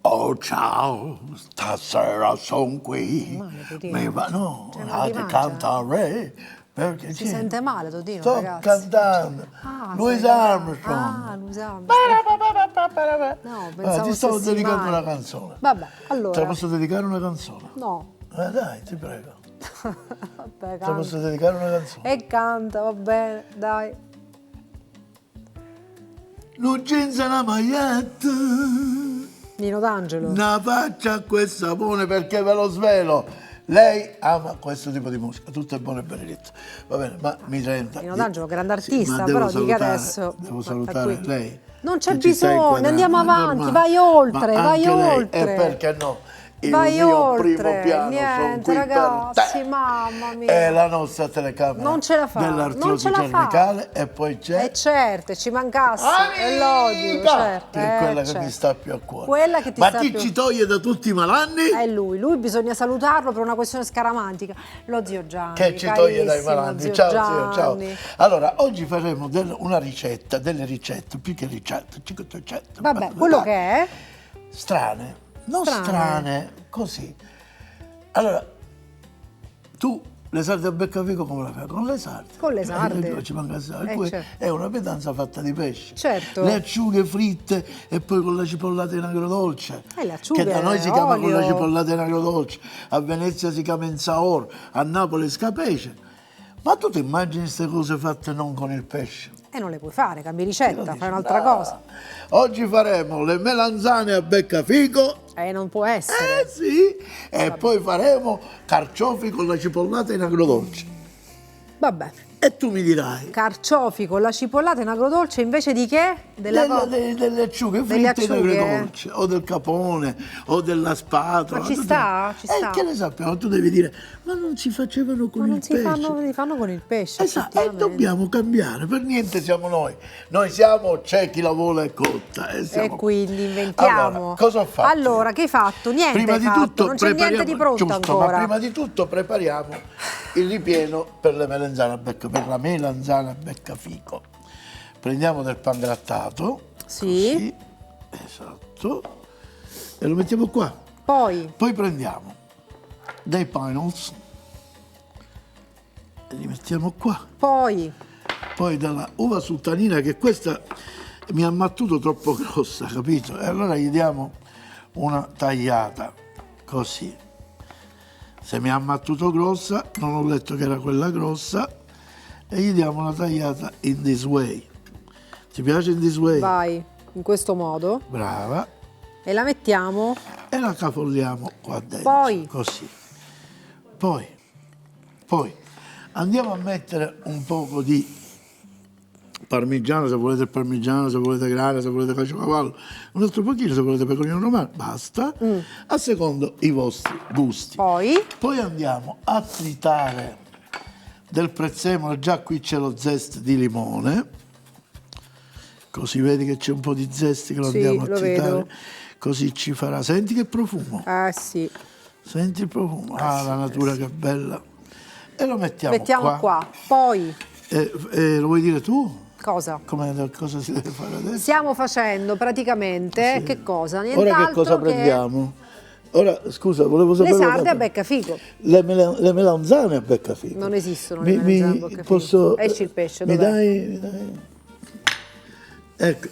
Oh ciao, stasera son qui. Mi va, no, a cantare perché Si sente male, Totino, sto ragazzi. cantando. Louis Armstrong. Louis Armstrong. No, pensavo Ti sto stessi dedicando male. una canzone. Vabbè, Te la allora. posso dedicare una canzone? No. Dai, ti prego. Vabbè, Te la canta. posso dedicare una canzone? E canta, va bene, dai. Non jeans e una maglietta, Nino D'Angelo. una faccia a quel sapone perché ve lo svelo. Lei ama questo tipo di musica, tutto è buono e benedetto. Va bene, ma mi senta. Nino D'Angelo, grande Sì, artista, ma devo però dica salutare- adesso. Devo Ma salutare qui- lei. Non c'è che ci sta bisogno, inquadrando, andiamo è avanti, normale. vai oltre, Ma vai anche lei, oltre. e perché no? Il Vai mio oltre, primo piano niente, son qui ragazzi, per te. mamma mia. È la nostra telecamera Non ce la fa, non dell'artrosi ce la fa. cervicale e poi c'è E certo, ci mancasse, Amica, e l'odio, certo. che è quella che certo. mi sta più a cuore. Quella che ti Ma sta chi più- ci toglie da tutti i malanni? È lui bisogna salutarlo per una questione scaramantica. Lo zio Gianni, Che ci toglie dai carissimo malanni. zio Ciao zio, ciao. Gianni. Allora, oggi faremo una ricetta, delle ricette, più che ricette, 500 ricette. Vabbè, quello che è, Strane, non Strane. strane, così. Allora, tu le sarde a beccafico come la fai? Con le sarde. Con le sarde. Ci manca sale. Poi certo. è una pietanza fatta di pesce. Certo. Le acciughe fritte e poi con la cipollata in agrodolce. Le acciughe, che da noi si chiama con la olio. cipollata in agrodolce, a Venezia si chiama in saor, a Napoli scapece. Ma tu ti immagini queste cose fatte non con il pesce? e non le puoi fare, cambi ricetta, fai Dici, un'altra "No, cosa. Oggi faremo le melanzane a beccafico. Non può essere. Sì, e poi faremo carciofi con la cipollata in agrodolce. Vabbè, E tu mi dirai, carciofi con la cipollata in agrodolce invece di che? delle acciughe Delle fritte in acciughe? agrodolce, o del capone, o della spatola. Ma ci tutto- sta? Ci sta. Che ne sappiamo? Tu devi dire, ma non si facevano con Ma il non si pesce. fanno, li fanno con il pesce. Esatto, e effettivamente. dobbiamo cambiare, per niente siamo noi. Noi siamo c'è chi la vuole cotta. E siamo- quindi inventiamo. Allora, cosa ho fatto? Allora, che hai fatto? Niente Prima hai di fatto, tutto non c'è niente di pronto giusto, ancora. ma prima di tutto prepariamo il ripieno per le melanzane a per la melanzana a beccafico. Prendiamo del pangrattato. Sì. Così, esatto. E lo mettiamo qua. Poi, Poi prendiamo dei pineapples e li mettiamo qua. poi, Poi dalla uva sultanina, che questa mi ha mattuto troppo grossa, capito? E allora gli diamo una tagliata così. Se mi ha mattuto grossa, non ho letto che era quella grossa, e gli diamo una tagliata in this way. Ti piace in this way? vai, in questo modo, Brava. e la mettiamo. E la cafolliamo qua dentro. Poi? Così. Poi andiamo a mettere un poco di parmigiano, se volete il parmigiano, se volete grana, se volete caciocavallo, un altro pochino, se volete pecorino romano, basta, a secondo i vostri gusti. Poi, andiamo a tritare del prezzemolo, già qui c'è lo zest di limone, così vedi che c'è un po' di zest che lo Sì, andiamo a lo tritare, vedo. così ci farà, senti che profumo, sì, senti il profumo, la natura che bella, e lo mettiamo qua. Poi, lo vuoi dire tu? cosa? Cosa si deve fare adesso? Stiamo facendo praticamente, che cosa? Ora Nient'altro che cosa prendiamo? Ora, scusa, volevo le sapere... sarde a beccafico. Le melanzane a beccafico. Non esistono le melanzane a beccafico. Posso... Esci il pesce, mi dov'è? dai? Ecco,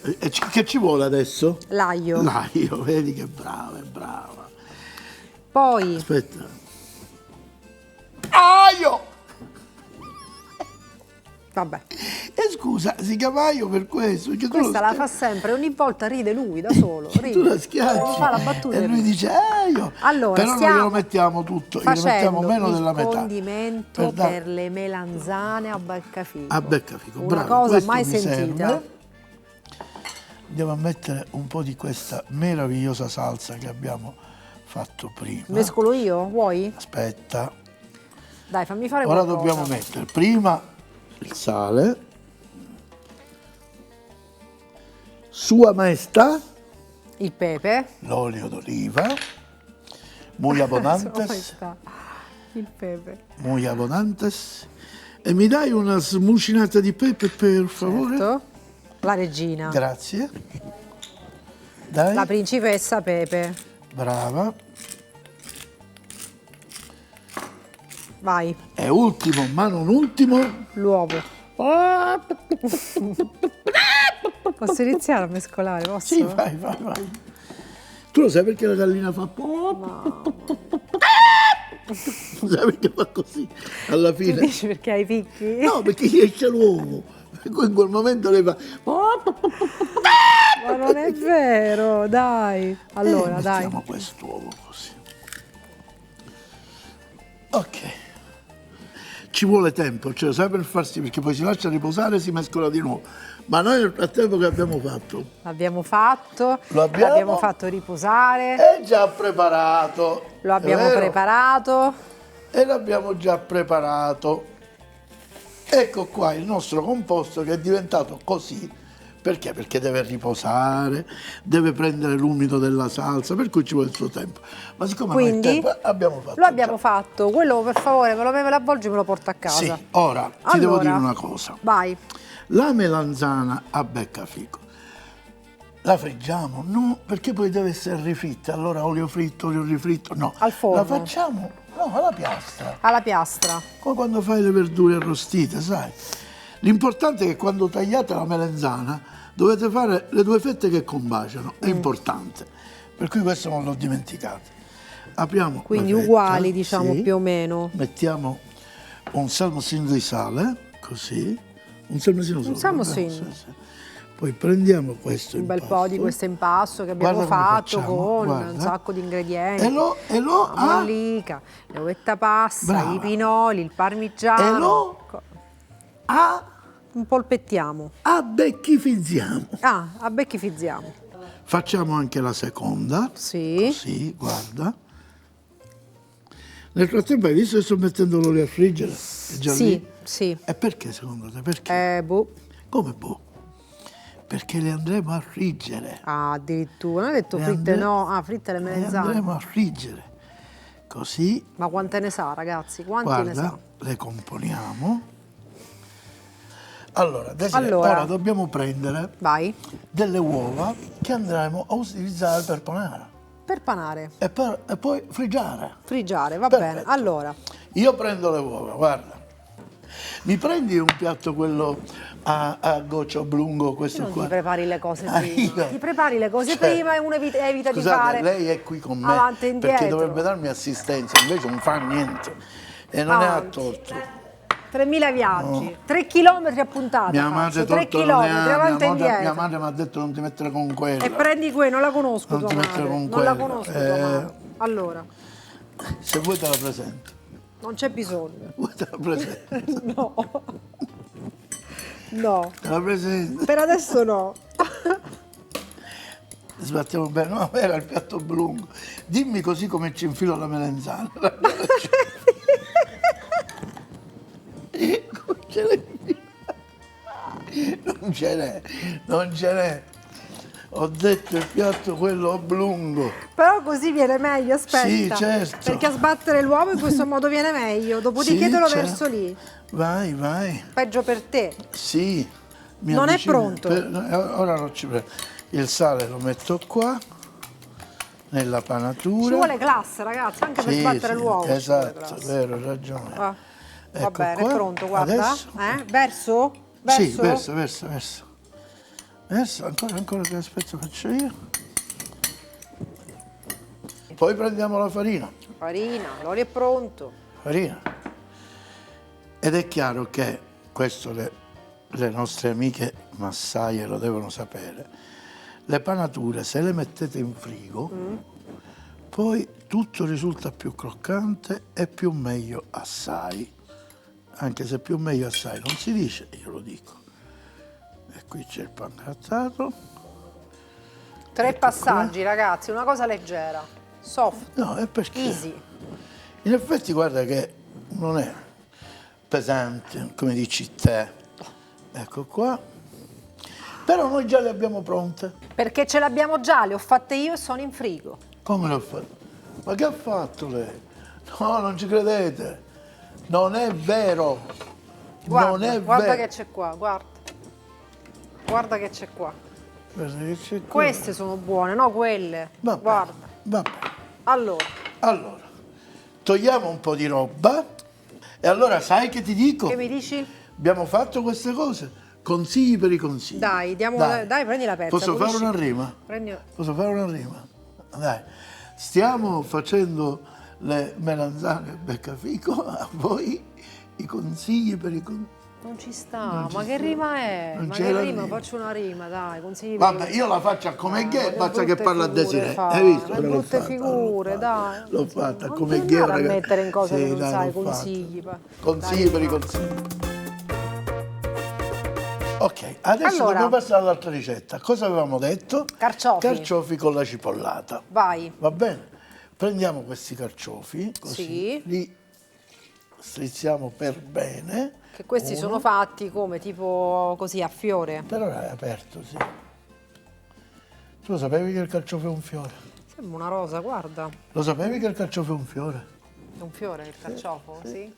che ci vuole adesso? L'aglio. L'aglio, vedi che brava, è brava. Poi, Aspetta. Aglio! vabbè, E scusa, si chiama aglio per questo? Perché tu questa lo la fa sempre, ogni volta ride lui da solo, ride. Tu la schiacci Fa la battuta e lui dice aglio. Allora, però noi stiamo glielo mettiamo tutto, glielo mettiamo facendo meno il della metà. condimento Per dare- per le melanzane a beccafico. A beccafico, Una bravo, cosa questo mai mi sentita. serve. Andiamo a mettere un po' di questa meravigliosa salsa che abbiamo fatto prima. Mescolo io? Vuoi? Aspetta. Dai, fammi fare Ora qualcosa. dobbiamo mettere prima il sale. Sua Maestà, Il pepe. l'olio d'oliva. Muy Come abondantes. sta? Il pepe. Muy abondantes. E mi dai una smucinata di pepe, per favore? Certo. La regina. Grazie. Dai. La principessa Pepe. Brava. Vai, E ultimo, ma non ultimo. l'uovo. Posso iniziare a mescolare? Posso? Sì, vai. Tu lo sai perché la gallina fa Sai perché fa così alla Tu fine? dici perché hai i picchi? No, perché gli esce l'uovo. In quel momento lei fa. Ma non è vero, dai. Allora, dai. Mettiamo quest'uovo così. Ok. Ci vuole tempo, cioè sai per farsi, perché poi si lascia riposare e si mescola di nuovo. Ma noi nel frattempo che abbiamo fatto? L'abbiamo fatto, L'abbiamo? l'abbiamo fatto riposare, È già preparato. lo abbiamo è vero? preparato. E l'abbiamo già preparato. Ecco qua il nostro composto che è diventato così. Perché? Perché deve riposare, deve prendere l'umido della salsa, per cui ci vuole il suo tempo. Ma siccome noi il Quindi tempo abbiamo fatto. lo abbiamo già. fatto. Quello per favore me lo avvolgi e me lo porto a casa. Sì, ora ti devo Allora, dire una cosa. Vai. La melanzana a beccafico la friggiamo? No, perché poi deve essere rifritta. Allora olio fritto, olio rifritto, no. Al forno. La facciamo, no, alla piastra. Alla piastra. Come quando fai le verdure arrostite, sai. L'importante è che quando tagliate la melanzana dovete fare le due fette che combaciano, è importante. Per cui questo non l'ho dimenticato. Apriamo Quindi la fetta, uguali, diciamo, sì. più o meno. Mettiamo un salmosino di sale, così. Un salmosino solo. salmosino. Sì. Poi prendiamo questo Un bel impasto. po' di questo impasto che abbiamo Guarda come fatto facciamo, con guarda. un sacco di ingredienti. E lo La mollica, le uvetta passa, Brava. i pinoli, il parmigiano. E lo Un polpettiamo. abbecchifizziamo. Ah, a becchi fizziamo. Facciamo anche la seconda. Sì. Sì, guarda. Nel frattempo hai visto che sto mettendo l'olio a friggere? È già Sì, lì? sì. E perché secondo te? Perché? Boh. Come boh? Perché le andremo a friggere. Ah, addirittura. Non hai detto Le fritte andre- no. Ah, fritte le Le melanzane. andremo a friggere. Così, Ma quante ne sa, ragazzi? Quanti ne sa? guarda, le componiamo. Allora, Desiree, Allora. ora dobbiamo prendere Vai. delle uova che andremo a utilizzare per panare Per panare. e poi friggiare. Frigiare, va Perfetto. bene. Allora, Io prendo le uova, guarda. Mi prendi un piatto quello a goccia oblungo, questo non qua? ti prepari le cose Ah, prima. io? Ti prepari le cose Cioè, prima e uno evita di Scusate, fare lei è qui con me avanti e indietro. perché dovrebbe darmi assistenza, invece non fa niente e non è a torto. 3.000 viaggi, 3 chilometri a puntata. Mia madre 3 torto non ne chilometri ha, avanti e mia indietro. madre mi ha detto non ti mettere con quella. E prendi qui, non la conosco Non tua ti mettere madre. con Non la quella. conosco tua madre. Allora, Se vuoi te la presento. non c'è bisogno. Vuoi te la presento? No. No, Te la presento. per adesso no. Sbattiamo bene. No, era il piatto oblungo. Dimmi così come ci infilo la melenzana. Come ce l'hai? Non ce n'è. Ho detto il piatto quello oblungo. Però così viene meglio, aspetta. Sì, certo. Perché a sbattere l'uovo in questo modo viene meglio. Dopodiché Sì, te lo certo. verso lì. Vai. Peggio per te. Sì. Mi Non è avvicino. pronto. Ora non ci prendo. Il sale lo metto qua, nella panatura. Ci vuole classe, ragazzi, anche per Sì, sbattere sì, l'uovo. ci vuole esatto, classe. vero, hai ragione. Ah, va Ecco bene, qua. è pronto, guarda. Adesso? Verso? Sì, Verso? verso. Verso, ancora che aspetto faccio io. Poi prendiamo la farina. Farina, l'olio è pronto. Farina. Ed è chiaro che questo le nostre amiche massaie lo devono sapere. Le panature, se le mettete in frigo, poi tutto risulta più croccante e più meglio assai. Anche se più meglio assai non si dice, io lo dico. E qui c'è il pangrattato. 3 passaggi, ragazzi, una cosa leggera. Soft, No, è perché easy. in effetti guarda che non è pesante, come dici te. Ecco qua. Però noi già le abbiamo pronte. Perché ce l'abbiamo già, le ho fatte io e sono in frigo. Come le ho fatte? Ma che ha fatto lei? No, non ci credete. Non è vero. Guarda, non è guarda vero. che c'è qua, guarda. Guarda che c'è qua. Guarda che c'è qua. Queste sono buone, no quelle. Va bene, Guarda. va bene. Allora, Togliamo un po' di roba e allora sai che ti dico? che mi dici? Abbiamo fatto queste cose, consigli per i consigli. Dai, dai, prendi la pezza. Posso fare pulisci. una rima? Prendi... Posso fare una rima? Dai, stiamo facendo le melanzane a beccafico, a voi i consigli per i consigli. Non ci sta, ma che rima è? Non Ma c'è che la rima? rima. Faccio una rima, dai, consigli. Vabbè, io la faccio a come che, che basta che brutte parla a figure Desiree. fa, Hai visto? che L'ho brutte fatta, figure, dai. L'ho fatta Non come ti che. andare a mettere in cose che non dai, sai, l'ho fatta. consigli. Consigli Dai, per i no. consigli. Ok, adesso Allora. dobbiamo passare all'altra ricetta. Cosa avevamo detto? Carciofi. Carciofi con la cipollata. Vai. Va bene? Prendiamo questi carciofi, così, Sì. li strizziamo per bene. Che questi sono fatti come tipo così a fiore. Però è aperto, sì. Tu lo sapevi che il carciofo è un fiore? Sembra una rosa, guarda. Lo sapevi che il carciofo è un fiore? È un fiore il carciofo, sì?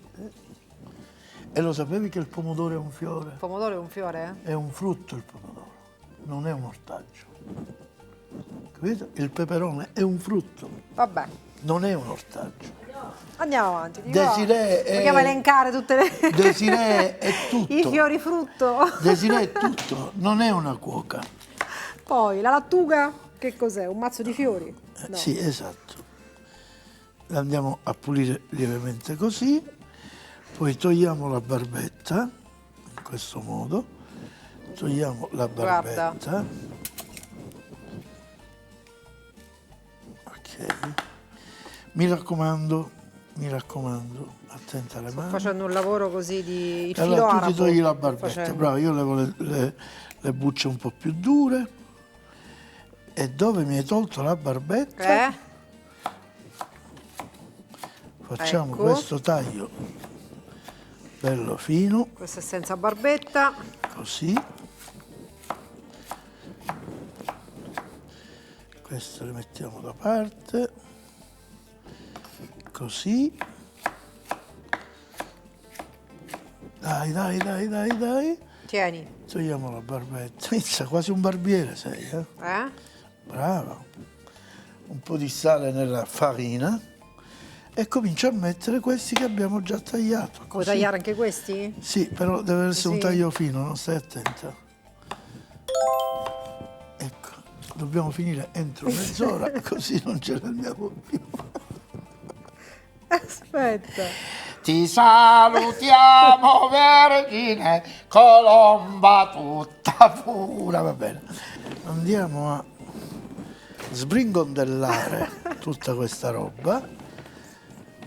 E lo sapevi che il pomodoro è un fiore? Il pomodoro è un fiore? È un frutto il pomodoro, non è un ortaggio. Capito? Il peperone è un frutto, Vabbè, non è un ortaggio. andiamo avanti. Desiree è- Vogliamo elencare tutte le... Desiree è tutto. I fiori frutto. Desiree è tutto, non è una cuoca. Poi la lattuga, che cos'è? Un mazzo di fiori? No. Sì, esatto. La andiamo a pulire lievemente così, poi togliamo la barbetta, in questo modo, togliamo la Guarda. barbetta. Ok. Mi raccomando, attenta alle mani. Facendo un lavoro così di... Il filo Allora tu arabo. ti togli la sto barbetta, facendo. bravo, io levo le bucce un po' più dure. E dove mi hai tolto la barbetta? Facciamo Ecco. questo taglio bello fino, Questo è senza barbetta. così. Questo le mettiamo da parte, così. Dai. Tieni. Togliamo la barbetta. Inizia quasi un barbiere sei, eh? Brava. Un po' di sale nella farina e comincio a mettere questi che abbiamo già tagliato. Vuoi così. tagliare anche questi? Sì, però deve essere un Così. taglio fino, non stai attenta. Ecco, dobbiamo finire entro mezz'ora, così non ce ne andiamo più. Aspetta. Ti salutiamo, Vergine, colomba tutta pura, va bene. Andiamo a sbringondellare tutta questa roba.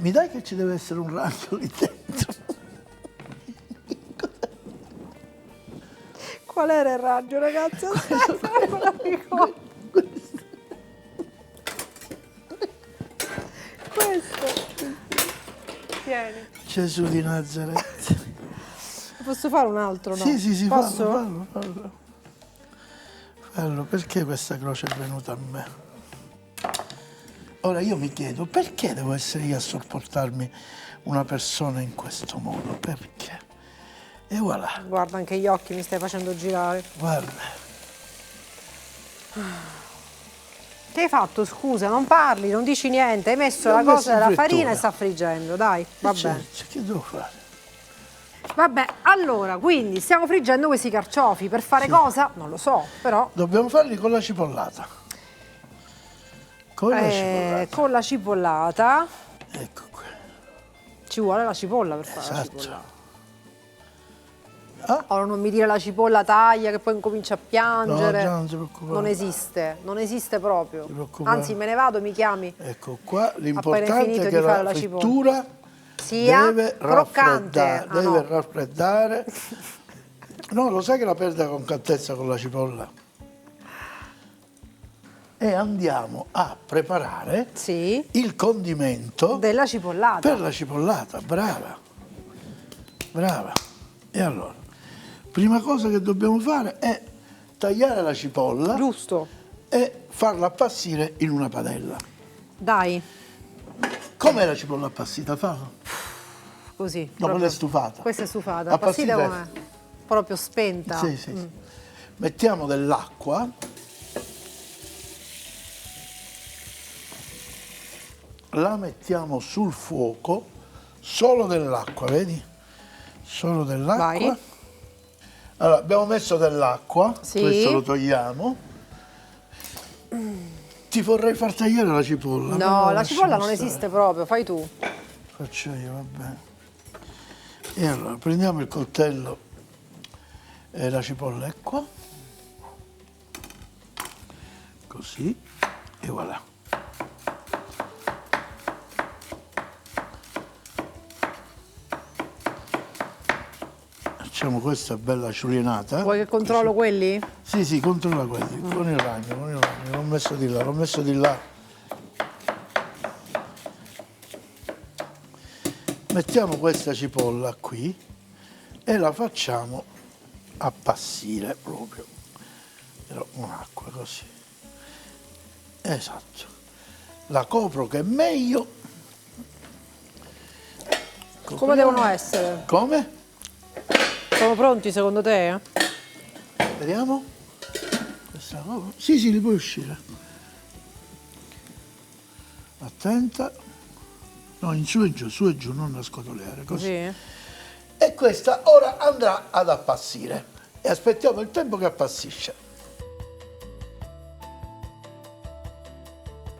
Mi dai che ci deve essere un raggio lì dentro? Qual era il raggio, ragazzi? Aspetta, non la ricordo. Questo. Tieni. Gesù di Nazareth. Posso fare un altro, no? Sì, Posso? fallo, perché questa croce è venuta a me? Ora io mi chiedo, perché devo essere io a sopportarmi una persona in questo modo? Perché? E voilà, Guarda, anche gli occhi mi stai facendo girare. guarda. Che hai fatto, scusa? Non parli, non dici niente. Hai messo L'ho la messo cosa in della frittura. farina e sta friggendo, dai, va bene. Che devo fare? Vabbè, allora, quindi stiamo friggendo questi carciofi. Per fare cosa? Non lo so, però... Dobbiamo farli con la cipollata. Con la cipollata. Con la cipollata. Ecco qui. Ci vuole la cipolla per fare la Esatto. cipolla. Ah? Ora non mi dire la cipolla taglia che poi incomincia a piangere. No, già non ti preoccupare. Non esiste proprio. Ti preoccupare. Anzi, me ne vado, mi chiami. Ecco qua, Appena l'importante finito è di che fare la la cipolla. frittura Sia deve croccante. raffreddare. Ah, Deve no. raffreddare. No, lo sai che la perde la concatezza con la cipolla? E andiamo a preparare Sì, il condimento della cipollata. per la cipollata. Brava. Brava. E allora, prima cosa che dobbiamo fare è tagliare la cipolla Giusto. e farla appassire in una padella. Dai, Com'è la cipolla appassita? Fallo. così. No, proprio. quella è stufata. Questa è stufata. Appassita Appassita com'è? Proprio spenta. Sì. Mettiamo dell'acqua la mettiamo sul fuoco, solo dell'acqua, vedi? Solo dell'acqua. Vai. Allora, abbiamo messo dell'acqua, Sì. questo lo togliamo. Ti vorrei far tagliare la cipolla. No, però la cipolla lasciamo non stare. esiste proprio, fai tu. Faccio io, va bene. E allora, prendiamo il coltello e la cipolla è qua. Così, e voilà. Facciamo questa bella ciulinata. Vuoi che controllo quelli? Sì, sì, controlla quelli, con il ragno, l'ho messo di là, l'ho messo di là. Mettiamo questa cipolla qui e la facciamo appassire proprio, però con acqua così. Esatto. La copro che è meglio. Come devono essere? Come? Sono pronti secondo te? Vediamo. Questa copro. Sì, sì, li puoi uscire. Attenta. No, in su e giù, non a scotolare, così. Sì. E questa ora andrà ad appassire. E aspettiamo il tempo che appassisce.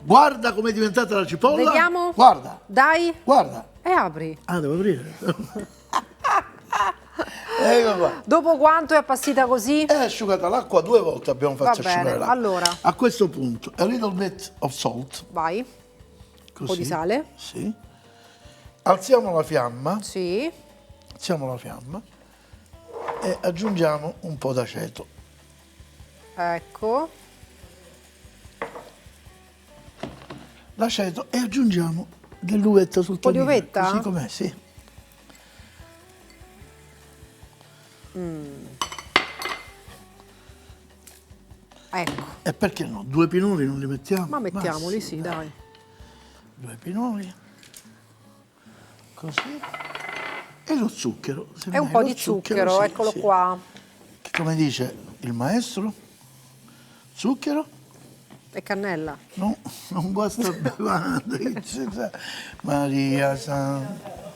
Guarda com'è diventata la cipolla. Vediamo. Guarda, Dai. guarda. E apri. Ah, devo aprire. Ecco qua. Dopo quanto è appassita così? È asciugata l'acqua 2 volte, abbiamo fatto Va asciugare bene, l'acqua. allora. A questo punto, a little bit of salt. Vai. Così. Po' di sale. Sì. Alziamo la fiamma. Sì. Alziamo la fiamma. E aggiungiamo un po' d'aceto. Ecco. L'aceto e aggiungiamo dell'uvetta sul po' di tonino. uvetta? Così com'è, sì. Ecco. E perché no? 2 pinoli non li mettiamo? Ma mettiamoli, Massimo, sì, dai. 2 pinoli. Così. E lo zucchero. È un po' di zucchero, sì, eccolo sì. qua. Come dice il maestro, zucchero? E cannella. No, non guasta bevanda. Maria Santa.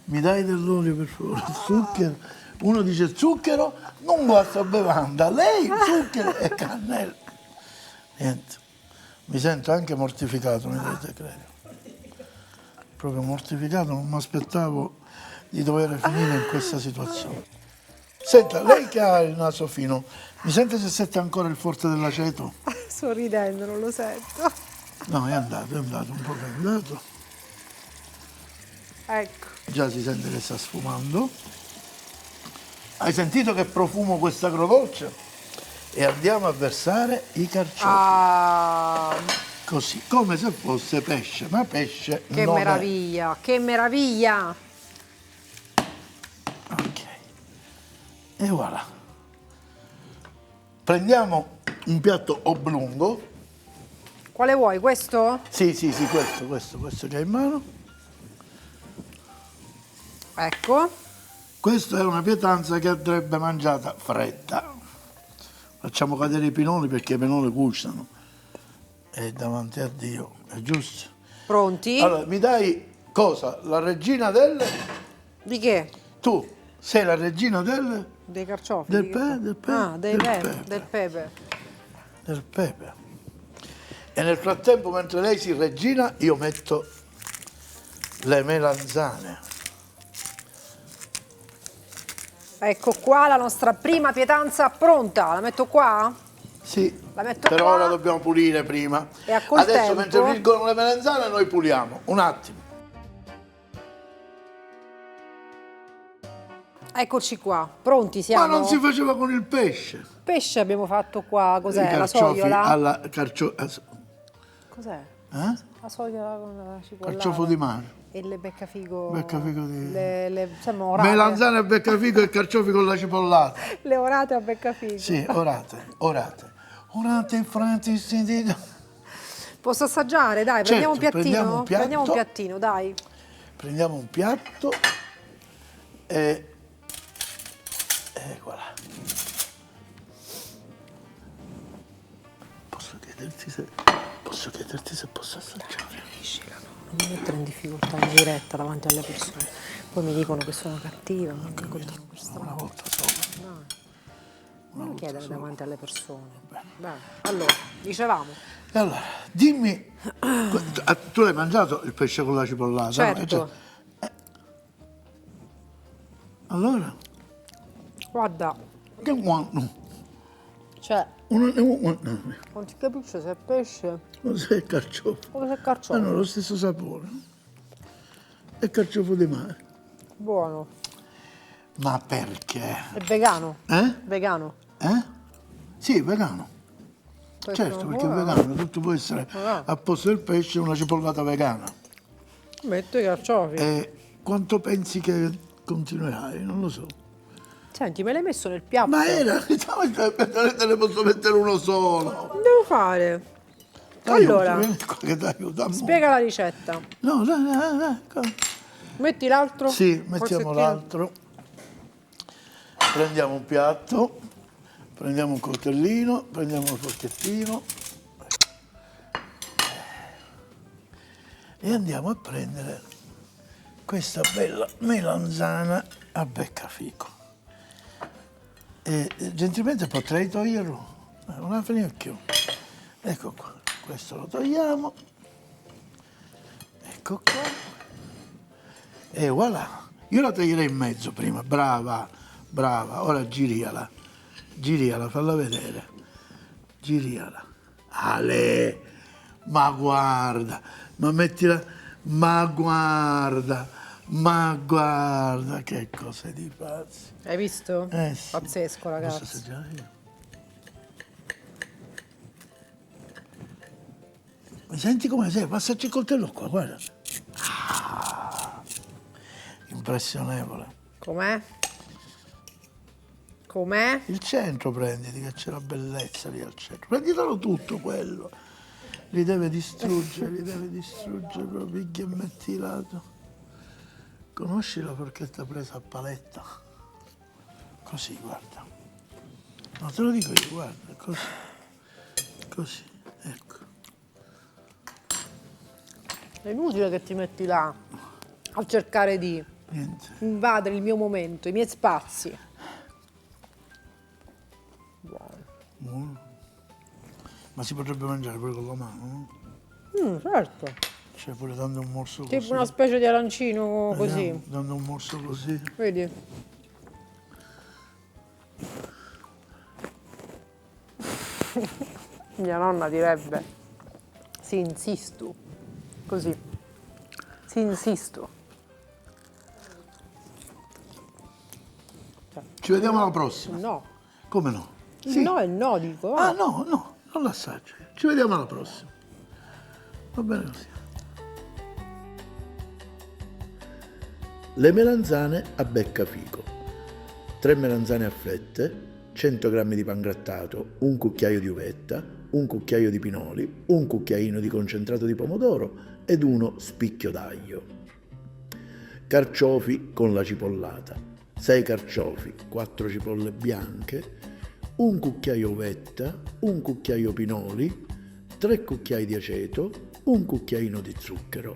Mi dai dell'olio per favore? Zucchero. Uno dice zucchero, non guasta bevanda. Lei zucchero e cannella. Niente. Mi sento anche mortificato, mi dovete credere. Proprio mortificato, non mi aspettavo di dover finire in questa situazione. Senta, lei che ha il naso fino, mi sente se sente ancora il forte dell'aceto? Sto ridendo, non lo sento. No, è andato, un po' che è andato. Ecco. Già si sente che sta sfumando. Hai sentito che profumo questo agrodolce? E andiamo a versare i carciofi. Ah, Così, come se fosse pesce, ma pesce che non meraviglia, che meraviglia. è. Ok. E voilà. Prendiamo un piatto oblungo. Quale vuoi, questo? Sì, sì, sì, questo che hai in mano. Ecco. Questa è una pietanza che andrebbe mangiata fredda. Facciamo cadere i pinoli perché i pinoli cuciono. E davanti a Dio, è giusto? Pronti? Allora, mi dai cosa? La regina del... Di che? Tu sei la regina del... Dei carciofi? Del di che? del Ah, del del pepe. Del pepe. E nel frattempo, mentre lei si regina, io metto le melanzane. Ecco qua la nostra prima pietanza pronta. La metto qua? Sì, La metto però qua. la dobbiamo pulire prima. E a col Adesso, tempo? mentre friggono le melanzane, noi puliamo. Un attimo. Eccoci qua, pronti siamo. Ma non si faceva con il pesce. Pesce abbiamo fatto qua, I cos'è? La carciofi sogliola? alla Cos'è? eh? La sogliola con la cipollata. Carciofo di mare. E le beccafico. Beccafico di... Sembrano orate. Melanzane e beccafico e carciofi con la cipollata. Le orate a beccafico. Sì, orate. Orate, frati, Posso assaggiare? Dai, Certo, prendiamo un piattino. prendiamo un piatto. Prendiamo un piattino, dai. Prendiamo un piatto e voilà. Posso chiederti se Posso chiederti se posso assaggiare? Finiscila, no? Non mi mettere in difficoltà in diretta davanti alle persone. Poi mi dicono che sono cattiva, mi raccontano per strada. Una volta solo. Dai. Non chiedere davanti alle persone. Dai. Allora, dicevamo. E allora, dimmi, tu l'hai mangiato il pesce con la cipollata? Certo. No? Allora? Guarda, Che buono. cioè, Non non ti capisce se è pesce sei carciofo. o se è Hanno carciofo. lo stesso sapore. È carciofo di mare. Buono. Ma perché? È vegano. Eh? Vegano. Eh? Sì, vegano. Questo Certo, perché è buono. vegano, tutto può essere a posto del pesce una cipollata vegana. Metto i carciofi. E quanto pensi che continuerai? Non lo so. Senti, me l'hai messo nel piatto. Ma era, te ne posso mettere uno solo. Devo fare. T'aiuto, Allora, vieni qua che t'aiuto. amore. spiega la ricetta. No, dai. Metti l'altro? Sì, mettiamo Pozzettino. l'altro. Prendiamo un piatto, prendiamo un coltellino, prendiamo un forchettino e andiamo a prendere questa bella melanzana a beccafico. E gentilmente potrei toglierlo? Non ha finito più. Ecco qua, questo lo togliamo. Ecco qua. E voilà. Io la taglierei in mezzo prima, brava. Ora giriala, falla vedere. Giriala. Ale, ma guarda, ma mettila, ma guarda, che cosa di pazzi. Hai visto? Sì. Pazzesco, Posso ragazzi. assaggiare io? Mi senti come sei? Passarci il coltello qua, guarda. Impressionevole. Com'è? Com'è? Il centro prenditi, che c'è la bellezza lì al centro. Prenditelo tutto quello. Li deve distruggere proprio che metti lato. Conosci la forchetta presa a paletta? Così, guarda. No, te lo dico io, guarda, così. Così, ecco. È inutile che ti metti là a cercare di Niente. invadere il mio momento, i miei spazi. Buono. Ma si potrebbe mangiare pure con la mano, no? Certo. Cioè pure dando un morso così. Tipo una specie di arancino così. Vediamo, dando un morso così. Vedi? Mia nonna direbbe, sì, insisto. Così. Sì, insisto. Ci vediamo alla prossima. No. Come no? Il no è il no, dico. va. Ah no, non l'assaggio. Ci vediamo alla prossima. Va bene così. Le melanzane a beccafico. 3 melanzane a fette, 100 g di pangrattato, un cucchiaio di uvetta, un cucchiaio di pinoli, un cucchiaino di concentrato di pomodoro ed uno spicchio d'aglio. Carciofi con la cipollata. 6 carciofi, 4 cipolle bianche, un cucchiaio uvetta, un cucchiaio pinoli, 3 cucchiai di aceto, un cucchiaino di zucchero.